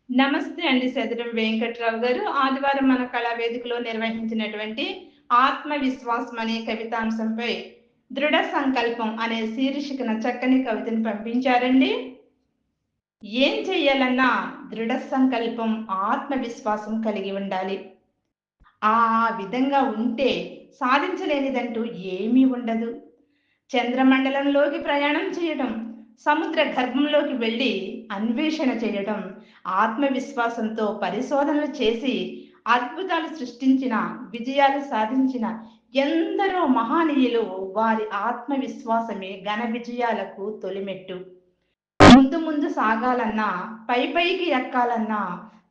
నమస్తే అండి. సదరం వెంకట్రావు గారు. ఆదివారం మన కళావేదికలో నిర్వహించినటువంటి ఆత్మవిశ్వాసం అనే కవితాంశంపై దృఢ సంకల్పం అనే శీర్షికన చక్కని కవితను పంపించారండి. ఏం చెయ్యాలన్నా దృఢ సంకల్పం, ఆత్మవిశ్వాసం కలిగి ఉండాలి. ఆ విధంగా ఉంటే సాధించలేనిదంటూ ఏమీ ఉండదు. చంద్రమండలంలోకి ప్రయాణం చేయడం, సముద్ర గర్భంలోకి వెళ్ళి అన్వేషణ చేయడం, ఆత్మవిశ్వాసంతో పరిశోధనలు చేసి అద్భుతాలు సృష్టించిన, విజయాలు సాధించిన ఎందరో మహానీయులు వారి ఆత్మవిశ్వాసమే ఘన విజయాలకు తొలిమెట్టు. ముందు ముందు సాగాలన్నా, పైకి ఎక్కాలన్నా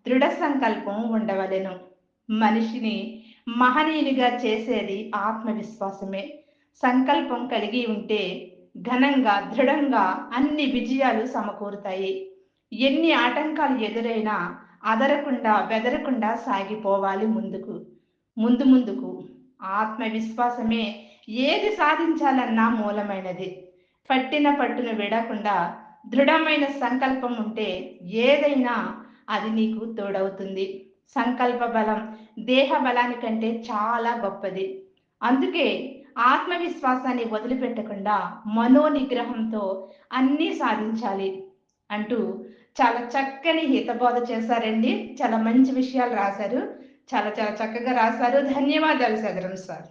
దృఢ సంకల్పం ఉండవలెను. మనిషిని మహనీయునిగా చేసేది ఆత్మవిశ్వాసమే. సంకల్పం కలిగి ఉంటే ఘనంగా, దృఢంగా అన్ని విజయాలు సమకూరుతాయి. ఎన్ని ఆటంకాలు ఎదురైనా అదరకుండా, బెదరకుండా సాగిపోవాలి ముందుకు. ముందుకు ఆత్మవిశ్వాసమే ఏది సాధించాలన్నా మూలమైనది. పట్టిన పట్టును విడకుండా దృఢమైన సంకల్పం ఉంటే ఏదైనా అది నీకు తోడవుతుంది. సంకల్ప బలం దేహ బలానికంటే చాలా గొప్పది. అందుకే ఆత్మవిశ్వాసాన్ని వదిలిపెట్టకుండా మనోనిగ్రహంతో అన్నీ సాధించాలి అంటూ చాలా చక్కని హితబోధ చేశారండి. చాలా మంచి విషయాలు రాశారు. చాలా చాలా చక్కగా రాశారు. ధన్యవాదాలు సదరం సార్.